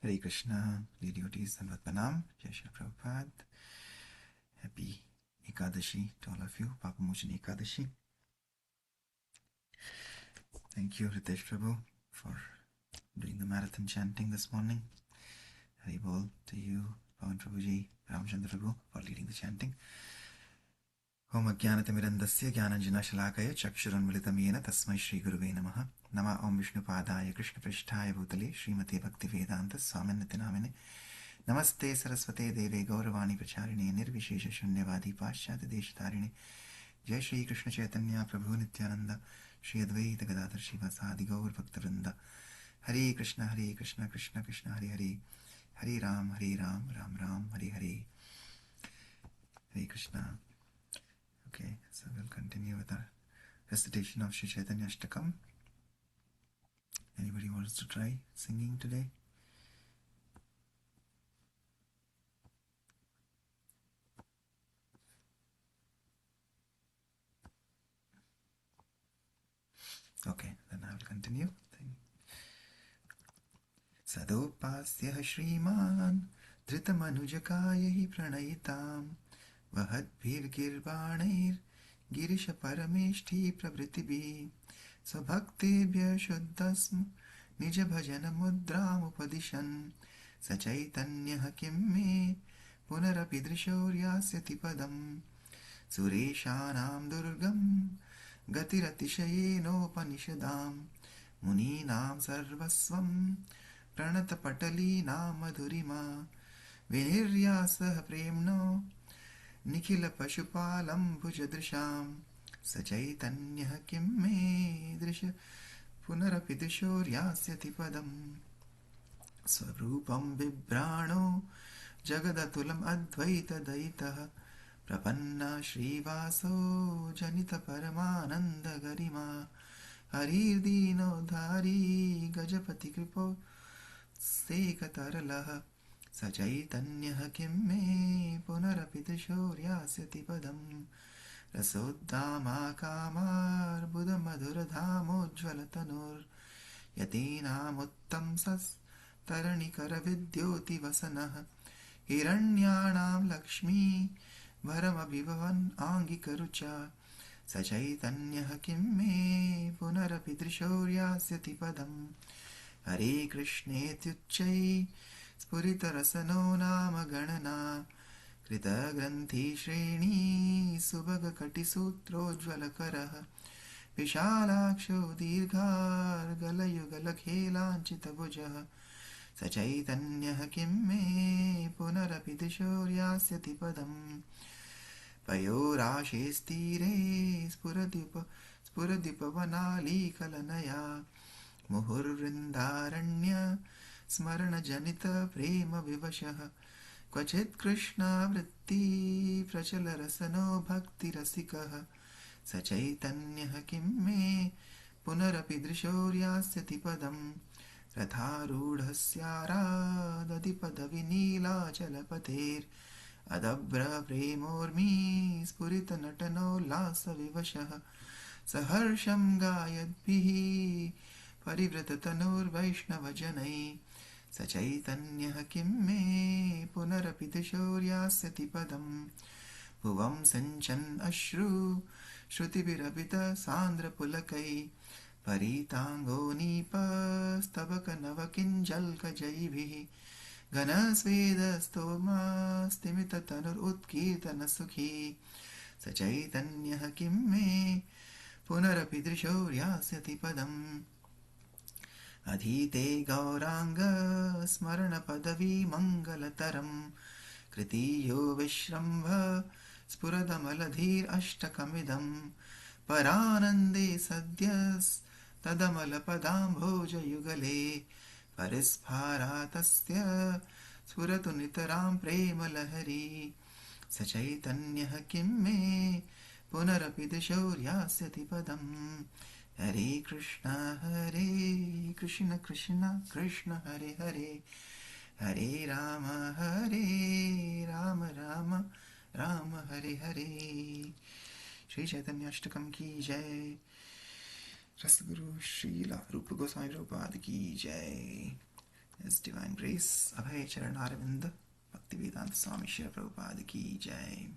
Hare Krishna, dear devotees and Vatmanam, Jai Shri Prabhupada. Happy Ekadasi to all of you, Papamocani Ekadasi. Thank you, Ritesh Prabhu, for doing the marathon chanting this morning. Hari Bol to you, Pawan Prabhuji, Ramchandra Prabhu, for leading the chanting. Om Ajnanatimirandasya Jnananjanashalakaya Chakshuranmilitamena Tasmai Shri Guruve Namaha. Nama Om Vishnupadaya Krishna Prishtaya Bhutale Srimate Bhaktivedanta Swaminati Namine Namaste Saraswate Deve Gauravani Pracharine Nirvishesha Shunyavadi Paschati Deshatharine Jai Shri Krishna Chaitanya Prabhu Nityananda Shri Advaita Gadadhar Shivasadi Gaur Bhaktavranda Hare Krishna Krishna Krishna Hare Hare Hare Ram Ram Ram Hare Hare. Hare Krishna. Okay, so we'll continue with our recitation of Shri Chaitanya Ashtakam. Anybody wants to try singing today? Okay, then I will continue. Sadopasya Shriman Dhritamanujakayahi Pranayitam Vahadbhirgirvaణैर् Girisha Parameshti Prabhritibi Svabhaktebhya Shuddhasm Nija Bhajana Mudram Upadishan Sachaitanya Kim Me Punarapi Drishoryasya Padam Sureshanam Durgam Gatiratishayenopanishadam Muninam Sarvasvam Pranatapatalinam Madhurima Viniryasaha Premno Nikhila Pashupalam Bhujadrisham Sachaitanya Kim Me Drisha Punarapi Drishoryasya Padam Swarupam Vibrano Jagadatulam Advaita Daitaha Prapanna Shrivaso Janita Paramananda Garima Harir Dino Dhari Gajapati Kripo Sekataralaha Sachaitanya Kim Me Punarapi Shoryasati Padam Rasoddama Kamar Buddha Madhura Dhamojjwalatanur Yatinam Uttam Sas Taranikara Vidyoti Vasanah Hiranyanam Lakshmi Varamabhivavan Angikarucha Sachaitanya Kim Me Punarapi Drishoryasya Padam Hare Krishnetyuchai Spuritarasano Nama Ganana Krita Granthi Shreni Subhaga Kati Sutrojvalakaraha Vishalaksho Dirghar Galayugala Khelanchita Bhujaha Sachaitanya Kim Me Punarapi Drishoryasya Padam Payorashe Stire Spuradipavanali Kalanaya Muhurvrindaranya Smarana Janita Prema Vivashaha Kvachit Krishna Vritti Prachala Rasano Bhakti Rasikaha Sachaitanya Kim Me Punarapi Drishoryasya Padam Ratharudhasya Radhadipada Chalapater Adabra Premormi Spurita Natano Lasa Vivashaha Saharsham Gayadbihi Parivratatanur Vaishnavajanai Sachaitanya Kim Me Punarapi Drishoryasya Padam Bhuvam Sanchan Ashru Shrutibirabita Sandra Pulakai Paritango Nipa Stabaka Navakinjalka Jaivihi Ganasveda Stoma Stimita Tanur Utkirtana Sukhi Sachaitanya Kim Me Punarapi Drishoryasya Padam Adhite Gauranga Smarana Padavi Mangalataram Kritiyo Vishrambha Spuradamadhir Ashtakamidam Paranande Sadyas Tadamalapadam Bhoja Yugale Parisparatasya Spuratu Nitaram Prema Lahari Sachaitanya Kim Me Punarapi Drishoryasya Padam Hare Krishna Krishna Krishna Hare Hare Hare Rama Rama Rama Hare Hare. Shri Chaitanya Ashtakam Ki Jai. Rasguru Srila Rupa Goswami Prabhupada Ki Jai. His Divine Grace, Abhay Charan Aravind, Bhaktivedanta Swami Shri Prabhupada Ki Jai.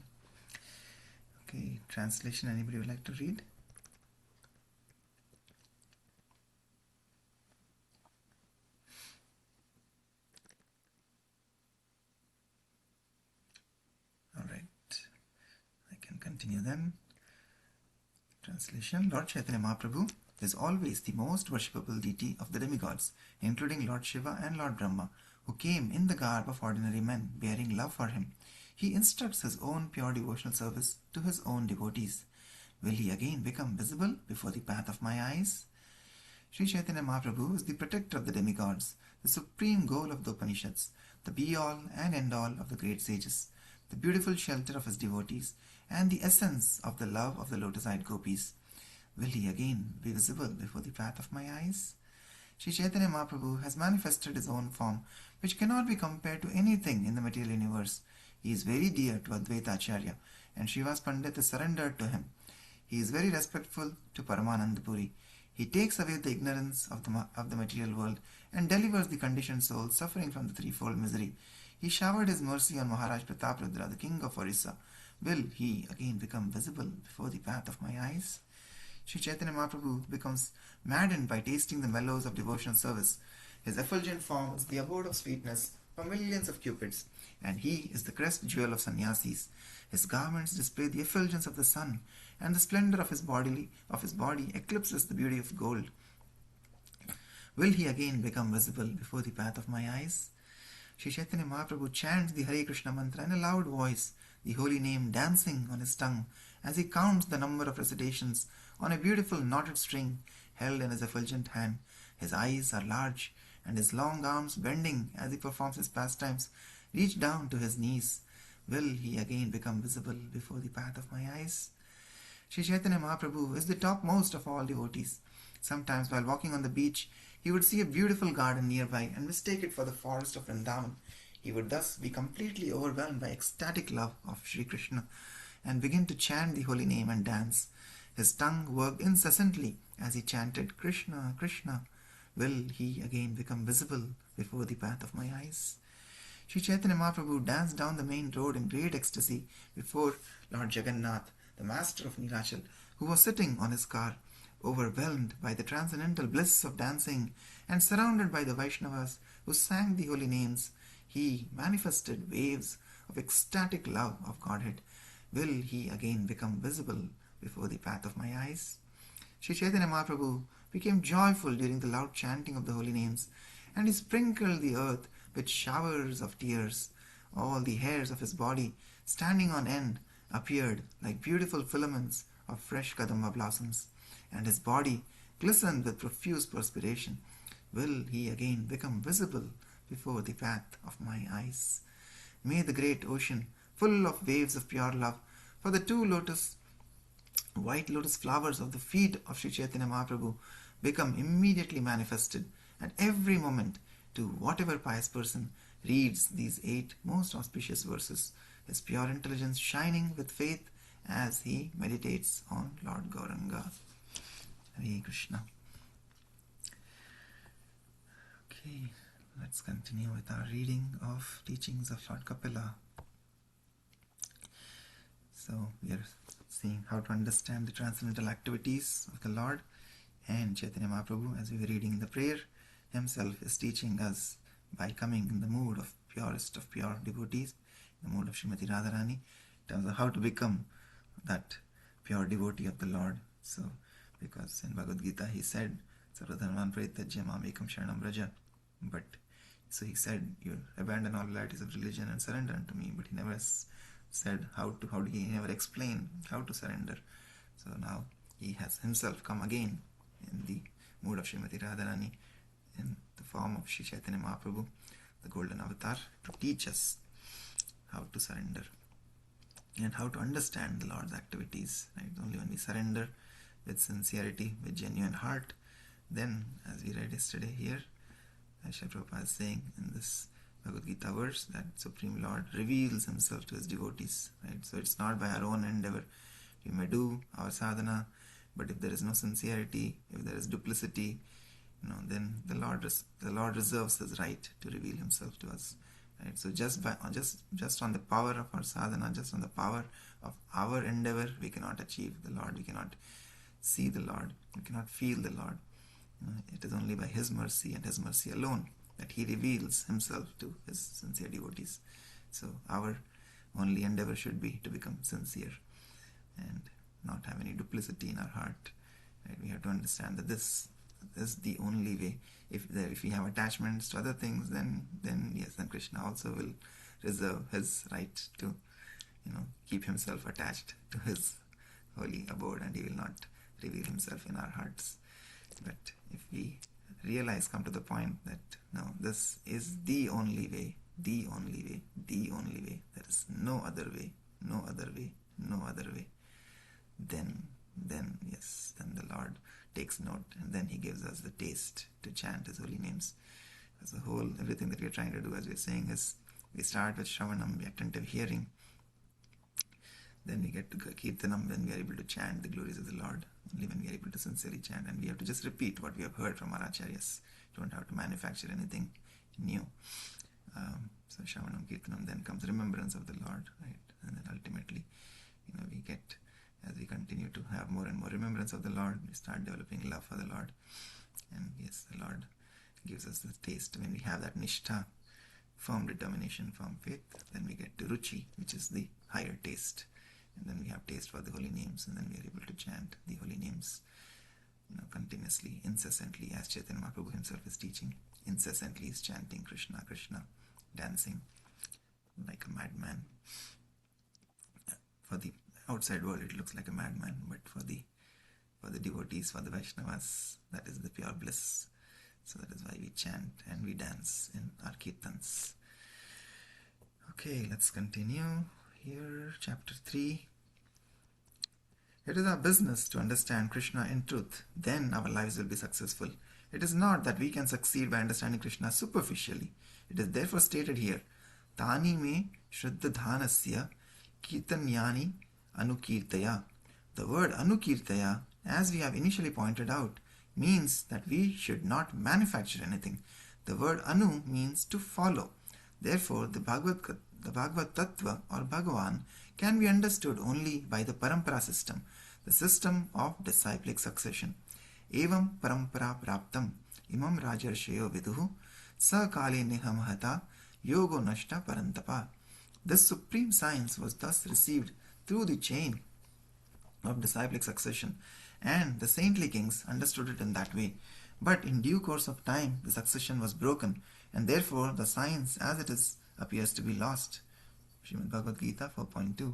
Okay, translation, anybody would like to read? Alright, I can continue then. Translation. Lord Chaitanya Mahaprabhu is always the most worshipable deity of the demigods, including Lord Shiva and Lord Brahma, who came in the garb of ordinary men, bearing love for him. He instructs his own pure devotional service to his own devotees. Will he again become visible before the path of my eyes? Sri Chaitanya Mahaprabhu is the protector of the demigods, the supreme goal of the Upanishads, the be-all and end-all of the great sages, the beautiful shelter of his devotees, and the essence of the love of the lotus-eyed gopis. Will he again be visible before the path of my eyes? Sri Chaitanya Mahaprabhu has manifested his own form, which cannot be compared to anything in the material universe. He is very dear to Advaita Acharya, and Srivas Pandit is surrendered to him. He is very respectful to Paramananda Puri. He takes away the ignorance of the material world and delivers the conditioned soul suffering from the threefold misery. He showered his mercy on Maharaj Prataprudra, the king of Orissa. Will he again become visible before the path of my eyes? Sri Chaitanya Mahaprabhu becomes maddened by tasting the mellows of devotional service. His effulgent form is the abode of sweetness for millions of cupids, and he is the crest jewel of sannyasis. His garments display the effulgence of the sun, and the splendor of his body eclipses the beauty of gold. Will he again become visible before the path of my eyes? Sri Chaitanya Mahaprabhu chants the Hare Krishna mantra in a loud voice, the holy name dancing on his tongue as he counts the number of recitations on a beautiful knotted string held in his effulgent hand. His eyes are large, and his long arms, bending as he performs his pastimes, reach down to his knees. Will he again become visible before the path of my eyes? Sri Chaitanya Mahaprabhu is the topmost of all devotees. Sometimes while walking on the beach, he would see a beautiful garden nearby and mistake it for the forest of Vrindavan. He would thus be completely overwhelmed by ecstatic love of Sri Krishna and begin to chant the holy name and dance. His tongue worked incessantly as he chanted, Krishna, Krishna. Will he again become visible before the path of my eyes? Sri Chaitanya Mahaprabhu danced down the main road in great ecstasy before Lord Jagannath, the master of Nilachal, who was sitting on his car, overwhelmed by the transcendental bliss of dancing and surrounded by the Vaishnavas who sang the holy names. He manifested waves of ecstatic love of Godhead. Will he again become visible before the path of my eyes? Sri Chaitanya Mahaprabhu became joyful during the loud chanting of the holy names, and he sprinkled the earth with showers of tears. All the hairs of his body, standing on end, appeared like beautiful filaments of fresh kadamba blossoms, and his body glistened with profuse perspiration. Will he again become visible before the path of my eyes? May the great ocean, full of waves of pure love, for the white lotus flowers of the feet of Sri Chaitanya Mahaprabhu become immediately manifested at every moment to whatever pious person reads these 8 most auspicious verses, his pure intelligence shining with faith as he meditates on Lord Gauranga. Hare Krishna. Okay, let's continue with our reading of teachings of Lord Kapila. So we are seeing how to understand the transcendental activities of the Lord, and Chaitanya Mahaprabhu, as we were reading the prayer, himself is teaching us by coming in the mood of purest of pure devotees, the mood of Srimati Radharani, in terms of how to become that pure devotee of the Lord. So, because in Bhagavad Gita he said, Sarvadharman Parityajya Mamekam Sharanam Vraja, but so he said, you abandon all varieties of religion and surrender unto me, but he never said he never explained how to surrender. So now he has himself come again in the mood of Srimati Radharani in the form of Sri Chaitanya Mahaprabhu, the golden avatar, to teach us how to surrender and how to understand the Lord's activities. Right? Only when we surrender with sincerity, with genuine heart, then, as we read yesterday here, Srila Prabhupada is saying in this Bhagavad Gita verse that Supreme Lord reveals himself to his devotees. Right? So it's not by our own endeavor. We may do our sadhana, but if there is no sincerity, if there is duplicity, then the Lord reserves His right to reveal Himself to us. Right? So just on the power of our sadhana, just on the power of our endeavor, we cannot achieve the Lord. We cannot see the Lord. We cannot feel the Lord. It is only by His mercy and His mercy alone that He reveals Himself to His sincere devotees. So our only endeavor should be to become sincere and not have any duplicity in our heart. Right? We have to understand that this is the only way. If we have attachments to other things, then yes, then Krishna also will reserve His right to keep Himself attached to His holy abode, and He will not reveal Himself in our hearts. But if we come to the point that no, this is the only way, the only way, the only way, there is no other way, no other way, no other way, then yes, then the Lord takes note, and then He gives us the taste to chant His holy names. As a whole, everything that we are trying to do, as we are saying, is we start with Shravanam, the attentive hearing. Then we get to Kirtanam, when we are able to chant the glories of the Lord, only when we are able to sincerely chant. And we have to just repeat what we have heard from our acharyas. Don't have to manufacture anything new. So Shravanam, Kirtanam, then comes remembrance of the Lord, right? And then ultimately, we get, as we continue to have more and more remembrance of the Lord, we start developing love for the Lord. And yes, the Lord gives us the taste. When we have that nishtha, firm determination, firm faith, then we get to ruchi, which is the higher taste. And then we have taste for the holy names, and then we are able to chant the holy names continuously, incessantly, as Chaitanya Mahaprabhu himself is teaching. Incessantly is chanting Krishna, Krishna, dancing like a madman. For the outside world it looks like a madman, but for the devotees, for the Vaishnavas, that is the pure bliss. So that is why we chant and we dance in our kirtans. Okay, let's continue here. Chapter 3. It is our business to understand Krishna in truth. Then our lives will be successful. It is not that we can succeed by understanding Krishna superficially. It is therefore stated here, Tani me shraddha dhanasya kirtanyani anukirtaya. The word anukirtaya, as we have initially pointed out, means that we should not manufacture anything. The word anu means to follow. Therefore, the Bhagavad Tattva or Bhagavan can be understood only by the parampara system, the system of disciplic succession. Evam parampara praptam imam rajarshayo viduhu sa kale nihamahata yogo nashta parantapa. This supreme science was thus received through the chain of disciplic succession, and the saintly kings understood it in that way. But in due course of time, the succession was broken, and therefore the science as it is appears to be lost. Srimad Bhagavad Gita 4.2.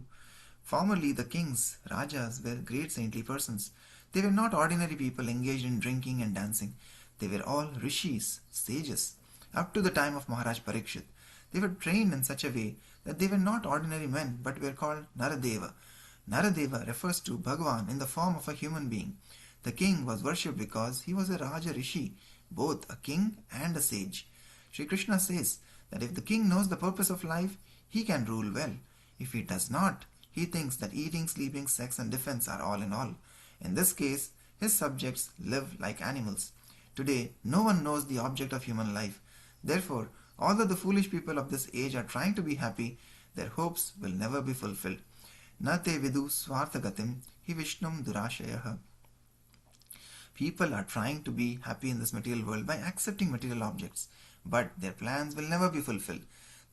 Formerly the kings, rajas, were great saintly persons. They were not ordinary people engaged in drinking and dancing. They were all rishis, sages. Up to the time of Maharaj Parikshit, they were trained in such a way that they were not ordinary men but were called Naradeva. Naradeva refers to Bhagavan in the form of a human being. The king was worshipped because he was a Raja Rishi, both a king and a sage. Sri Krishna says that if the king knows the purpose of life, he can rule well. If he does not, he thinks that eating, sleeping, sex and defense are all in all. In this case, his subjects live like animals. Today, no one knows the object of human life. Therefore, although the foolish people of this age are trying to be happy, their hopes will never be fulfilled. Na te vidu swarthagatim hi vishnum durashayaha. People are trying to be happy in this material world by accepting material objects, but their plans will never be fulfilled.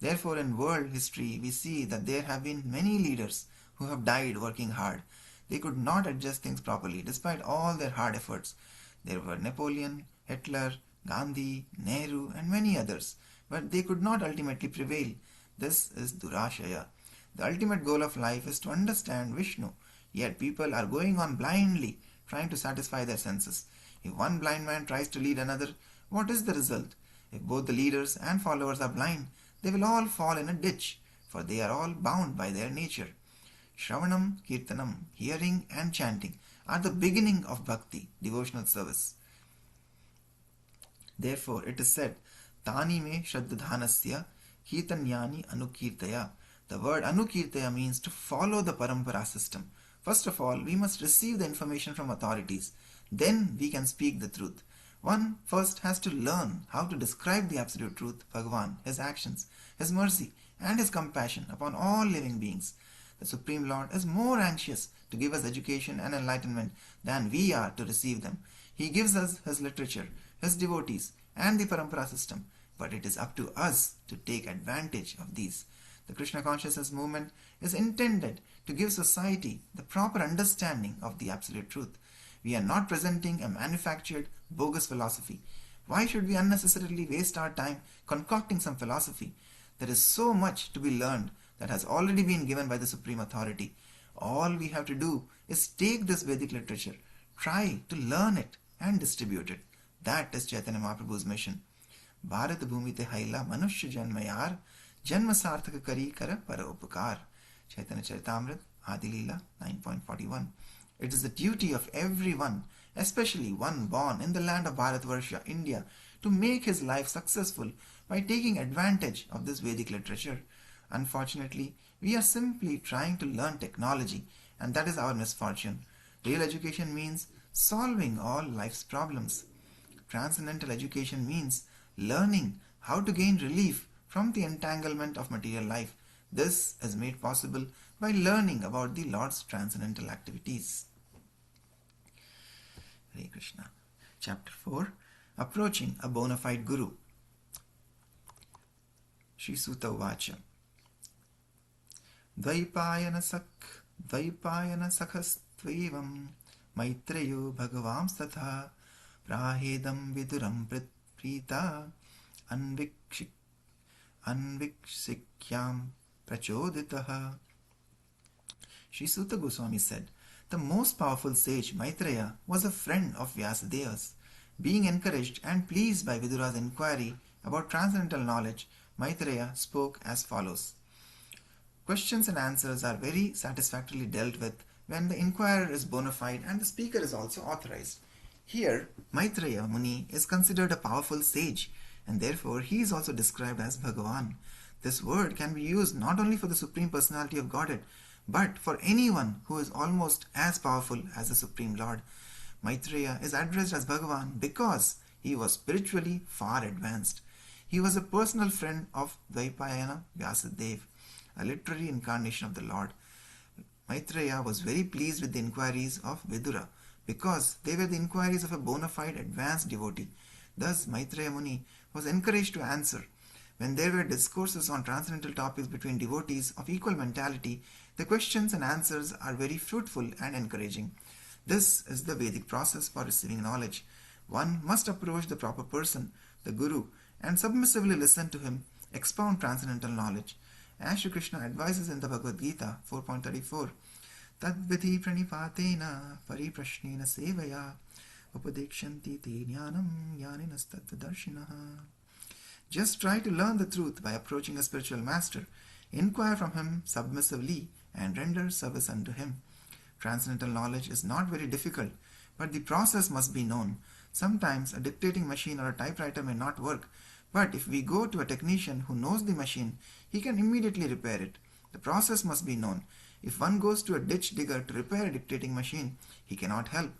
Therefore, in world history, we see that there have been many leaders who have died working hard. They could not adjust things properly despite all their hard efforts. There were Napoleon, Hitler, Gandhi, Nehru and many others, but they could not ultimately prevail. This is Durashaya. The ultimate goal of life is to understand Vishnu, yet people are going on blindly trying to satisfy their senses. If one blind man tries to lead another, what is the result? If both the leaders and followers are blind, they will all fall in a ditch, for they are all bound by their nature. Shravanam, Kirtanam, hearing and chanting are the beginning of bhakti, devotional service. Therefore, it is said, Tani me shraddhanasya kirtanyani anukirtaya. The word anukirtaya means to follow the parampara system. First of all, we must receive the information from authorities. Then we can speak the truth. One first has to learn how to describe the absolute truth, Bhagavan, his actions, his mercy, and his compassion upon all living beings. The Supreme Lord is more anxious to give us education and enlightenment than we are to receive them. He gives us his literature, his devotees, and the Parampara system, but it is up to us to take advantage of these. The Krishna consciousness movement is intended to give society the proper understanding of the absolute truth. We are not presenting a manufactured, bogus philosophy. Why should we unnecessarily waste our time concocting some philosophy? There is so much to be learned that has already been given by the Supreme Authority. All we have to do is take this Vedic literature, try to learn it and distribute it. That is Chaitanya Mahaprabhu's mission. Bharat Bhumi te haila manushya janmayar janma sarthaka kari kara paropakar. Chaitanya Charitamrita Adilila 9.41. It is the duty of everyone, especially one born in the land of Bharatvarsha, India, to make his life successful by taking advantage of this Vedic literature. Unfortunately, we are simply trying to learn technology, and that is our misfortune. Real education means solving all life's problems. Transcendental education means learning how to gain relief from the entanglement of material life. This is made possible by learning about the Lord's transcendental activities. Hare Krishna. Chapter 4. Approaching a bona fide Guru. Shri Suta Vacha. Dvaipayana sakhastvevam maitreyo bhagavams tatha prahedam viduram prita anviksikyam prachoditaha. Sri Suta Goswami said, the most powerful sage Maitreya was a friend of Vyasadeva's. Being encouraged and pleased by Vidura's inquiry about transcendental knowledge, Maitreya spoke as follows. Questions and answers are very satisfactorily dealt with when the inquirer is bona fide and the speaker is also authorized. Here, Maitreya Muni is considered a powerful sage, and therefore he is also described as Bhagavan. This word can be used not only for the Supreme Personality of Godhead, but for anyone who is almost as powerful as the Supreme Lord. Maitreya is addressed as Bhagavan because he was spiritually far advanced. He was a personal friend of Dvaipayana Vyasadeva, a literary incarnation of the Lord. Maitreya was very pleased with the inquiries of Vidura because they were the inquiries of a bona fide advanced devotee. Thus, Maitreya Muni was encouraged to answer. When there were discourses on transcendental topics between devotees of equal mentality, the questions and answers are very fruitful and encouraging. This is the Vedic process for receiving knowledge. One must approach the proper person, the Guru, and submissively listen to him expound transcendental knowledge. As Shri Krishna advises in the Bhagavad Gita 4.34, Tadvidhi pranipatena pariprashnena sevaya upadekshanti te jnanam jnaninas. Just try to learn the truth by approaching a spiritual master, inquire from him submissively, and render service unto him. Transcendental knowledge is not very difficult, but the process must be known. Sometimes a dictating machine or a typewriter may not work, but if we go to a technician who knows the machine, he can immediately repair it. The process must be known. If one goes to a ditch digger to repair a dictating machine, he cannot help.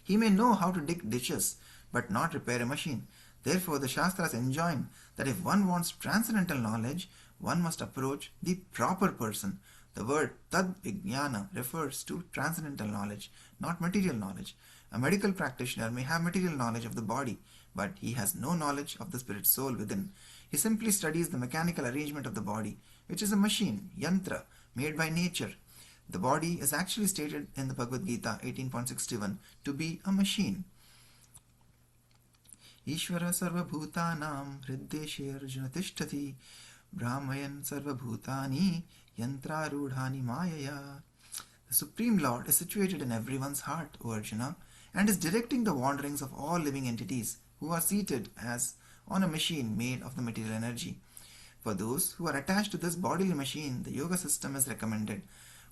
He may know how to dig ditches, but not repair a machine. Therefore, the Shastras enjoin that if one wants transcendental knowledge, one must approach the proper person. The word tad vijnana refers to transcendental knowledge, not material knowledge. A medical practitioner may have material knowledge of the body, but he has no knowledge of the spirit soul within. He simply studies the mechanical arrangement of the body, which is a machine, yantra, made by nature. The body is actually stated in the Bhagavad Gita 18.61 to be a machine. Ishvara sarvabhutanam hriddeshe arjuna tishtati brahmayan sarvabhutani yantrarudhani mayaya. The Supreme Lord is situated in everyone's heart, O Arjuna, and is directing the wanderings of all living entities who are seated as on a machine made of the material energy. For those who are attached to this bodily machine, the yoga system is recommended.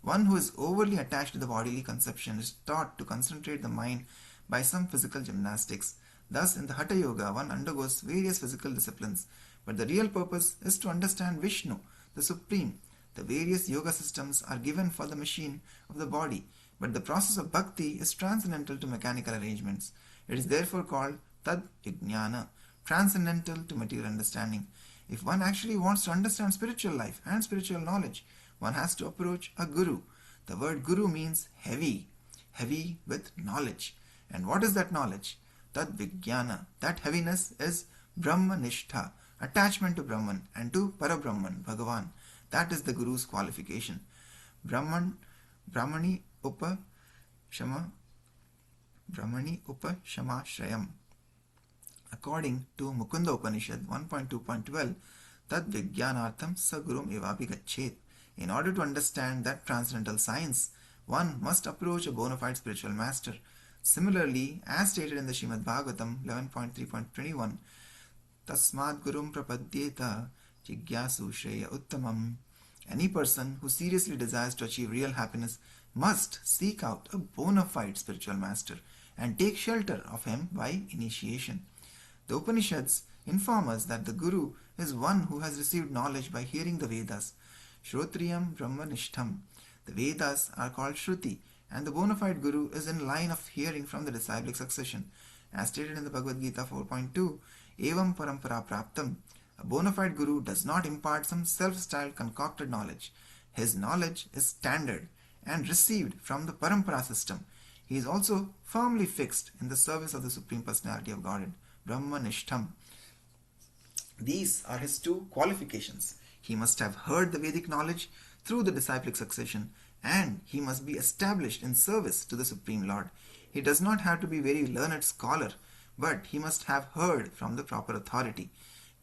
One who is overly attached to the bodily conception is taught to concentrate the mind by some physical gymnastics. Thus, in the Hatha Yoga, one undergoes various physical disciplines, but the real purpose is to understand Vishnu, the Supreme. The various yoga systems are given for the machine of the body, But the process of bhakti is transcendental to mechanical arrangements. It is therefore called tad vijnana, transcendental to material understanding. If one actually wants to understand spiritual life and spiritual knowledge, one has to approach a guru. The word guru means heavy, heavy with knowledge. And what is that knowledge? Tad vijnana. That heaviness is Brahmanishtha, attachment to Brahman and to Parabrahman, Bhagavan. That is the Guru's qualification. Brahmani upa shama shrayam. According to Mukunda Upanishad 1.2.12, Tad Vijnanartham Sagurum Evapi Gachet. In order to understand that transcendental science, one must approach a bona fide spiritual master. Similarly, as stated in the Srimad Bhagavatam 11.3.21, Tasmad Gurum Prapadyeta Jigyasu Shreya Uttamam. Any person who seriously desires to achieve real happiness must seek out a bona fide spiritual master and take shelter of him by initiation. The Upanishads inform us that the Guru is one who has received knowledge by hearing the Vedas. Shrotriyam Brahmanishtham. The Vedas are called Shruti, and the bona fide Guru is in line of hearing from the disciplic succession. As stated in the Bhagavad Gita 4.2, Evam Parampara Praptam. A bona fide Guru does not impart some self-styled concocted knowledge. His knowledge is standard and received from the Parampara system. He is also firmly fixed in the service of the Supreme Personality of Godhead, Brahmanishtham. These are his two qualifications. He must have heard the Vedic knowledge through the disciplic succession, and he must be established in service to the Supreme Lord. He does not have to be a very learned scholar, but he must have heard from the proper authority.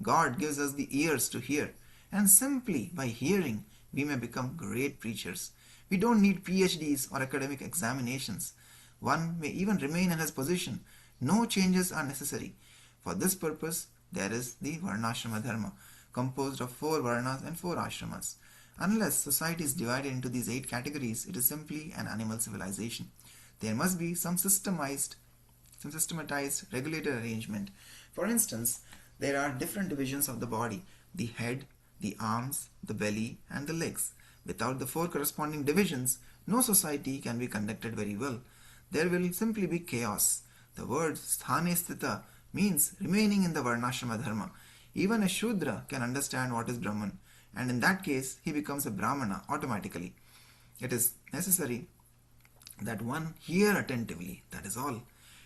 God gives us the ears to hear, and simply by hearing we may become great preachers. We don't need PhDs or academic examinations. One may even remain in his position. No changes are necessary. For this purpose, there is the Varnashrama Dharma, composed of 4 Varnas and 4 Ashramas. Unless society is divided into these 8 categories, it is simply an animal civilization. There must be some systematized, regulated arrangement. For instance, there are different divisions of the body: the head, the arms, the belly, and the legs. Without the 4 corresponding divisions, no society can be conducted very well. There will simply be chaos. The word sthane sthita means remaining in the Varnashrama Dharma. Even a Shudra can understand what is Brahman, and in that case he becomes a Brahmana automatically. It is necessary that one hear attentively, that is all.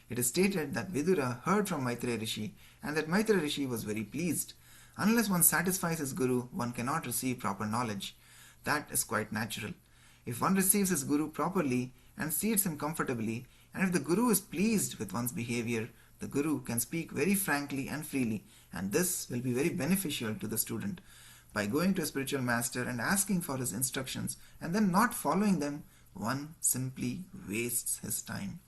It is stated that Vidura heard from Maitreya Rishi and that Maitreya Rishi was very pleased. Unless one satisfies his Guru, one cannot receive proper knowledge. That is quite natural. If one receives his Guru properly and seats him comfortably, and if the Guru is pleased with one's behavior, the Guru can speak very frankly and freely, and this will be very beneficial to the student. By going to a spiritual master and asking for his instructions and then not following them, one simply wastes his time.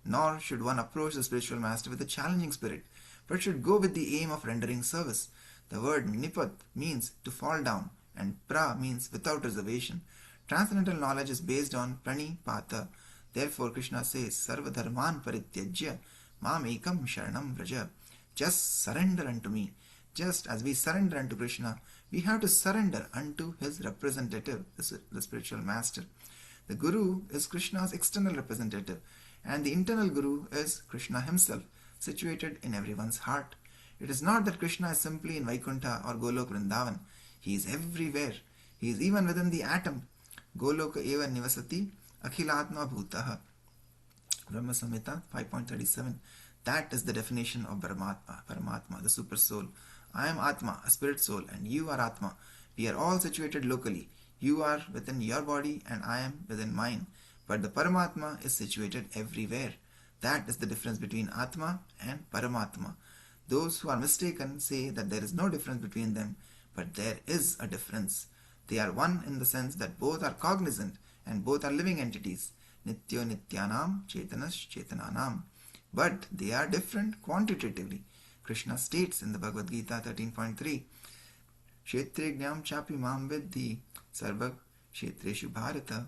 Nor should one approach the spiritual master with a challenging spirit, but should go with the aim of rendering service. The word nipat means to fall down, and pra means without reservation. Transcendental knowledge is based on pranipata. Therefore, Krishna says, Sarva dharman parityajya mam ekam sharanam vraja. Just surrender unto me. Just as we surrender unto Krishna, we have to surrender unto his representative, the spiritual master. The Guru is Krishna's external representative, and the internal Guru is Krishna himself, situated in everyone's heart. It is not that Krishna is simply in Vaikuntha or Golok Vrindavan. He is everywhere. He is even within the atom. Goloka eva nivasati akhilatma bhutaha. Brahma Samhita 5.37. That is the definition of Paramatma, the super soul. I am Atma, a spirit soul, and you are Atma. We are all situated locally. You are within your body and I am within mine. But the Paramatma is situated everywhere. That is the difference between Atma and Paramatma. Those who are mistaken say that there is no difference between them, but there is a difference. They are one in the sense that both are cognizant and both are living entities. Nityo nityanam, chetanas chetananam. But they are different quantitatively. Krishna states in the Bhagavad Gita 13.3, Kshetrejnam chapi mam vidhi sarva kshetreshu bharata.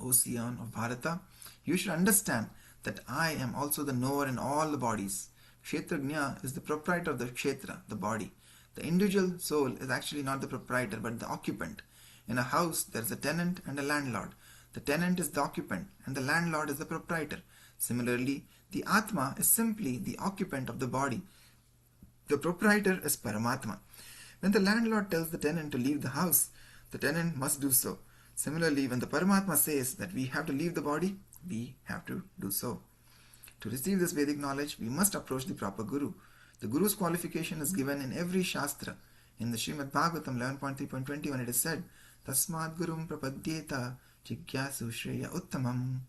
O Sion of Bharata, you should understand that I am also the knower in all the bodies. Kshetrajna is the proprietor of the kshetra, the body. The individual soul is actually not the proprietor but the occupant. In a house there is a tenant and a landlord. The tenant is the occupant and the landlord is the proprietor. Similarly, the Atma is simply the occupant of the body. The proprietor is Paramatma. When the landlord tells the tenant to leave the house, the tenant must do so. Similarly, when the Paramatma says that we have to leave the body, we have to do so. To receive this Vedic knowledge, we must approach the proper Guru. The Guru's qualification is given in every Shastra. In the Srimad Bhagavatam 11.3.21 it is said, Tasmad Gurum Prapadyeta Jigyasu Shreya Uttamam.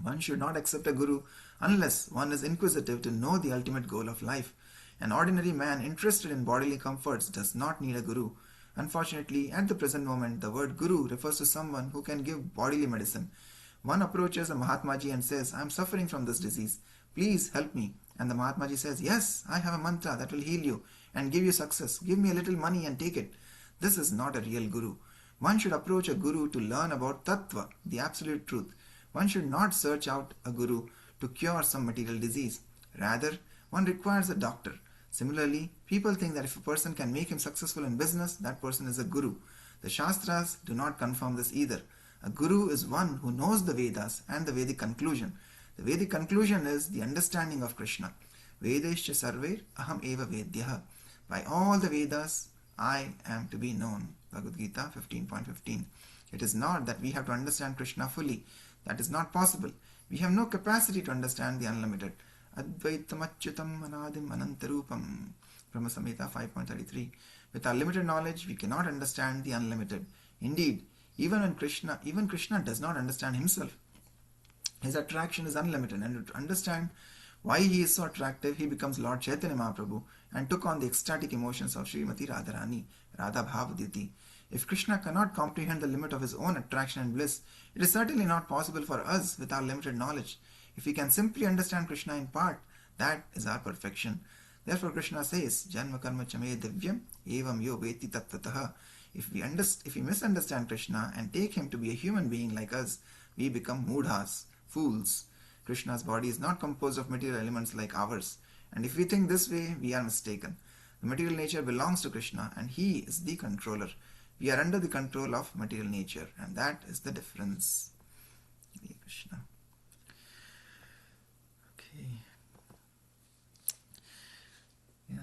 One should not accept a Guru unless one is inquisitive to know the ultimate goal of life. An ordinary man interested in bodily comforts does not need a Guru. Unfortunately, at the present moment, the word Guru refers to someone who can give bodily medicine. One approaches a Mahatmaji and says, I am suffering from this disease. Please help me. And the Mahatmaji says, yes, I have a mantra that will heal you and give you success. Give me a little money and take it. This is not a real Guru. One should approach a Guru to learn about Tattva, the absolute truth. One should not search out a Guru to cure some material disease. Rather, one requires a doctor. Similarly, people think that if a person can make him successful in business, that person is a Guru. The Shastras do not confirm this either. A Guru is one who knows the Vedas and the Vedic conclusion. The Vedic conclusion is the understanding of Krishna. Vedescha sarver aham eva vedyah. By all the Vedas, I am to be known. Bhagavad Gita 15.15. It is not that we have to understand Krishna fully. That is not possible. We have no capacity to understand the unlimited. Advaitam achyutam anadim anantarupam. Brahma Samhita 5.33. With our limited knowledge, we cannot understand the unlimited. Indeed, even Krishna does not understand himself. His attraction is unlimited, and to understand why he is so attractive, he becomes Lord Chaitanya Mahaprabhu and took on the ecstatic emotions of Srimati Radharani, Radha Bhavaditi. If Krishna cannot comprehend the limit of his own attraction and bliss, it is certainly not possible for us with our limited knowledge. If we can simply understand Krishna in part, that is our perfection. Therefore Krishna says, Janma karma chame divyam evam yo veti tattvataha. If we misunderstand Krishna and take him to be a human being like us, we become mudhas, fools. Krishna's body is not composed of material elements like ours, and if we think this way, we are mistaken. The material nature belongs to Krishna and he is the controller. We are under the control of material nature, and that is the difference. Hare Krishna. Okay. Yeah,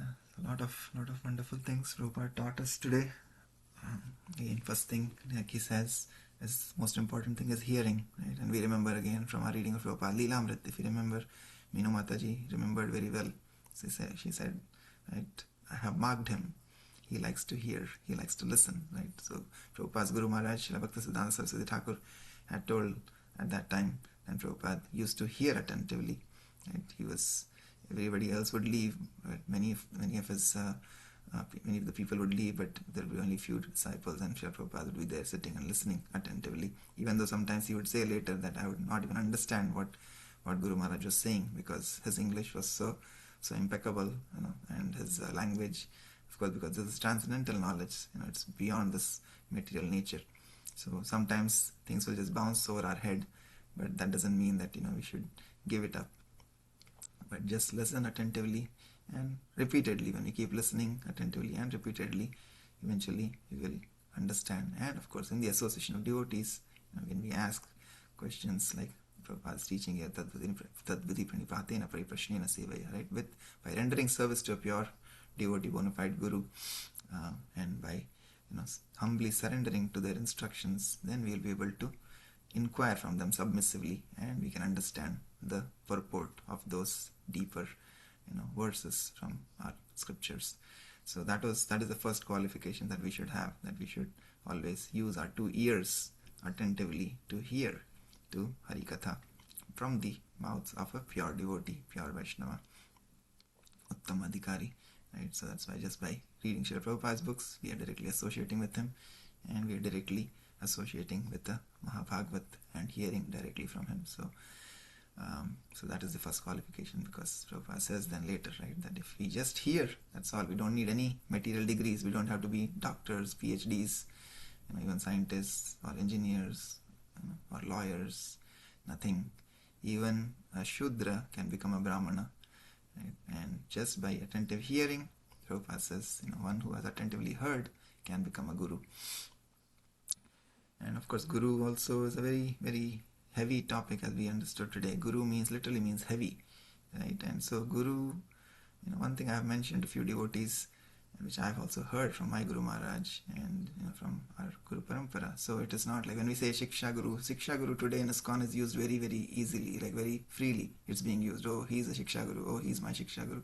a lot of wonderful things Prabhupada taught us today. Again, first thing, like he says, is most important thing is hearing, right? And we remember again from our reading of Prabhupada Leelamrit, if you remember, Meenu Mataji remembered very well. She said, right, I have marked him. He likes to hear, he likes to listen, right? So Prabhupada's Guru Maharaj, Srila Bhaktisiddhanta Saraswati Thakur, had told at that time, and Prabhupada used to hear attentively, right? Everybody else would leave, but many of the people would leave, but there would be only few disciples, and Srila Prabhupada would be there sitting and listening attentively, even though sometimes he would say later that I would not even understand what Guru Maharaj was saying, because his English was so impeccable, and his language, of course, because this is transcendental knowledge, it's beyond this material nature. So sometimes things will just bounce over our head, but that doesn't mean that we should give it up. But just listen attentively and repeatedly. When we keep listening attentively and repeatedly, eventually we will understand. And of course, in the association of devotees, when we ask questions like Prabhupada's teaching here, tadbuddhi pranipatena pariprashnena sevaya, right? By rendering service to a pure devotee, bona fide guru, and by humbly surrendering to their instructions, then we will be able to inquire from them submissively, and we can understand the purport of those deeper verses from our scriptures. So that is the first qualification that we should have, that we should always use our 2 ears attentively to hear to Harikatha from the mouths of a pure devotee, pure Vaishnava, Uttam Adhikari. Right? So that's why just by reading Srila Prabhupada's books, we are directly associating with him, and we are directly associating with the Mahabhagavat and hearing directly from him. So that is the first qualification, because Prabhupada says then later, right, that if we just hear, that's all. We don't need any material degrees. We don't have to be doctors, PhDs, even scientists or engineers or lawyers. Nothing. Even a Shudra can become a Brahmana. Right? And just by attentive hearing, Prabhupada says, one who has attentively heard can become a guru. And of course, Guru also is a very, very heavy topic as we understood today. Guru literally means heavy, right? And so Guru, one thing I've mentioned to a few devotees, which I've also heard from my Guru Maharaj and from our Guru Parampara. So it is not like when we say Shiksha Guru today in ISKCON is used very, very easily, like very freely. It's being used. Oh, he's a Shiksha Guru. Oh, he's my Shiksha Guru.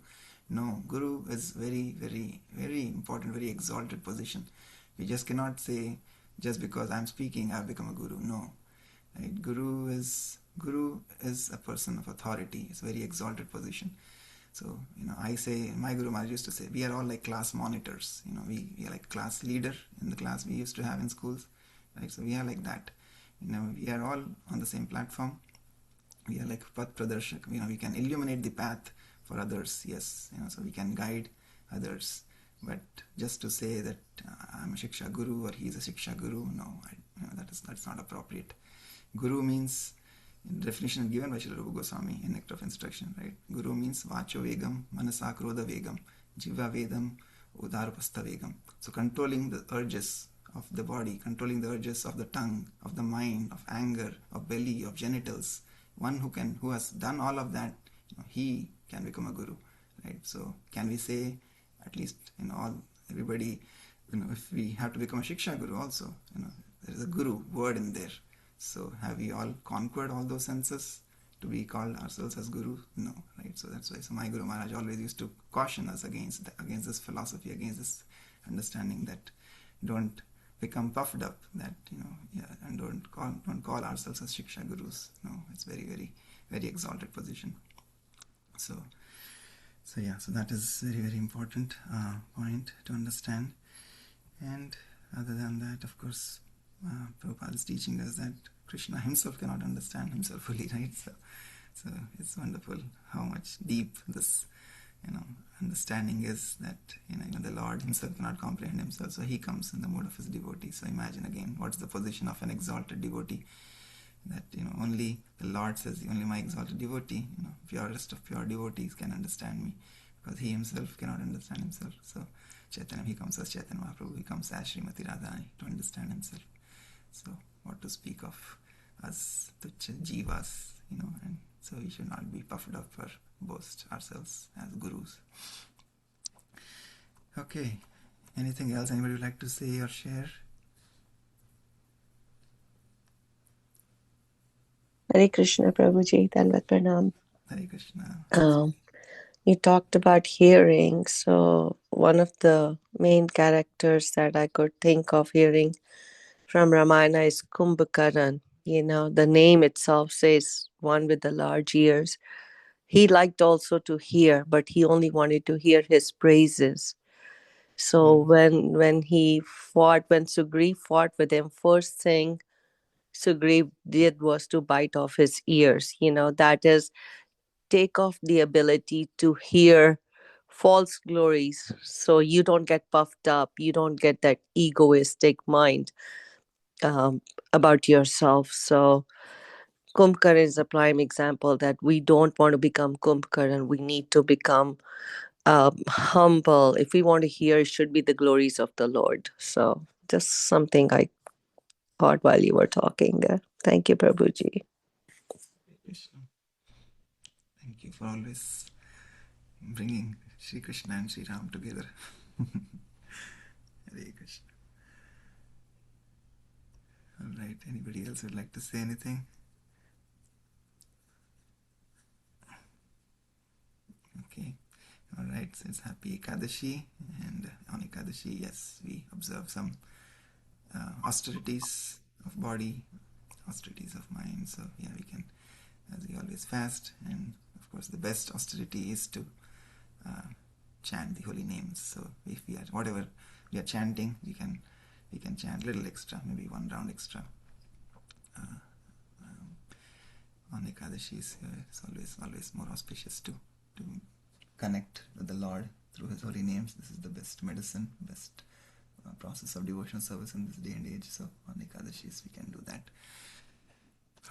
No, Guru is very, very, very important, very exalted position. We just cannot say just because I'm speaking I've become a Guru. No, right? Guru is a person of authority. It's a very exalted position. So, I say, my Guru Maharaj used to say, we are all like class monitors. We are like class leader in the class we used to have in schools, right? So we are like that. We are all on the same platform. We are like Path Pradarshak. We can illuminate the path for others, yes. So we can guide others. But just to say that I'm a Shiksha Guru or he's a Shiksha Guru, no, that's not appropriate. Guru means, in definition given by Srila Rupa Goswami in Nectar of Instruction, right? Guru means Vacho Vegam, Manasa Krodha Vegam, Jiva Vedam, Udarapastha Vegam. So controlling the urges of the body, controlling the urges of the tongue, of the mind, of anger, of belly, of genitals. One who has done all of that, he can become a guru, right? So can we say, at least everybody, if we have to become a Shiksha Guru also, there is a Guru word in there. So have we all conquered all those senses to be called ourselves as Guru? No, right? So that's why my Guru Maharaj always used to caution us against this philosophy, against this understanding that don't become puffed up, that and don't call ourselves as Shiksha Gurus. No, it's very, very, very exalted position. So that is very, very important point to understand. And other than that, of course, Prabhupada is teaching us that Krishna himself cannot understand himself fully, right? So it's wonderful how much deep this, understanding is, that the Lord himself cannot comprehend himself. So he comes in the mood of his devotee. So imagine again, what's the position of an exalted devotee? That only the Lord says, only my exalted devotee, purest of pure devotees can understand me, because he himself cannot understand himself. So Chaitanya, he comes as Chaitanya Mahaprabhu, he comes as Srimati Radharani to understand himself. So what to speak of us, tuchha jivas, and so we should not be puffed up or boast ourselves as gurus. Okay, anything else anybody would like to say or share? Hare Krishna, Prabhuji, Danvat Pranam. Hare Krishna. You talked about hearing, so one of the main characters that I could think of hearing from Ramayana is Kumbhakaran. The name itself says one with the large ears. He liked also to hear, but he only wanted to hear his praises. So when Sugriv fought with him, first thing Sugriv did was to bite off his ears. That is, take off the ability to hear false glories, so you don't get puffed up, you don't get that egoistic mind um, about yourself. So Kumbhakaran is a prime example that we don't want to become Kumbhakaran. We need to become humble. If we want to hear, it should be the glories of the Lord. So just something I thought while you were talking there. Thank you, Prabhuji. Krishna. Thank you for always bringing Sri Krishna and Sri Ram together. Hare Krishna. Alright, anybody else would like to say anything? Okay. Alright, so it's happy Ekadasi, and on Ekadasi, yes, we observe some austerities of body, austerities of mind. So yeah, we can, as we always, fast, and of course the best austerity is to chant the holy names. So if we are, whatever we are chanting, we can chant a little extra, maybe one round extra. On Ekadashi, it's always more auspicious to connect with the Lord through His holy names. This is the best medicine, best process of devotional service in this day and age. So on Ekadashis we can do that.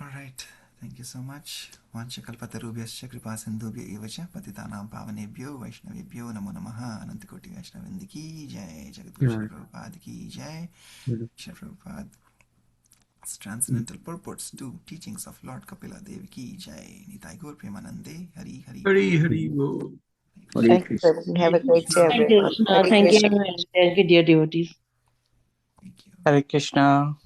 Alright, thank you so much. Vanchakalpatarubhyascha kripa sindhubhya evacha patitanam pavanebhyo vaishnavebhyo namo namaha. Anantakoti Vaishnavindi ki jai, Jagadguru Srila Prabhupada ki jai. Srila Prabhupada its transcendental purports to teachings of Lord Kapila Dev ki jai. Nitai Gaur Premanande. Hari Hari Bol. Hari Hari Bol. Hare Thank Krishna. you, and have a great day, Thank you, everyone. Krishna. Hare Thank you, Krishna. and thank you, dear devotees. Thank you. Hare Krishna.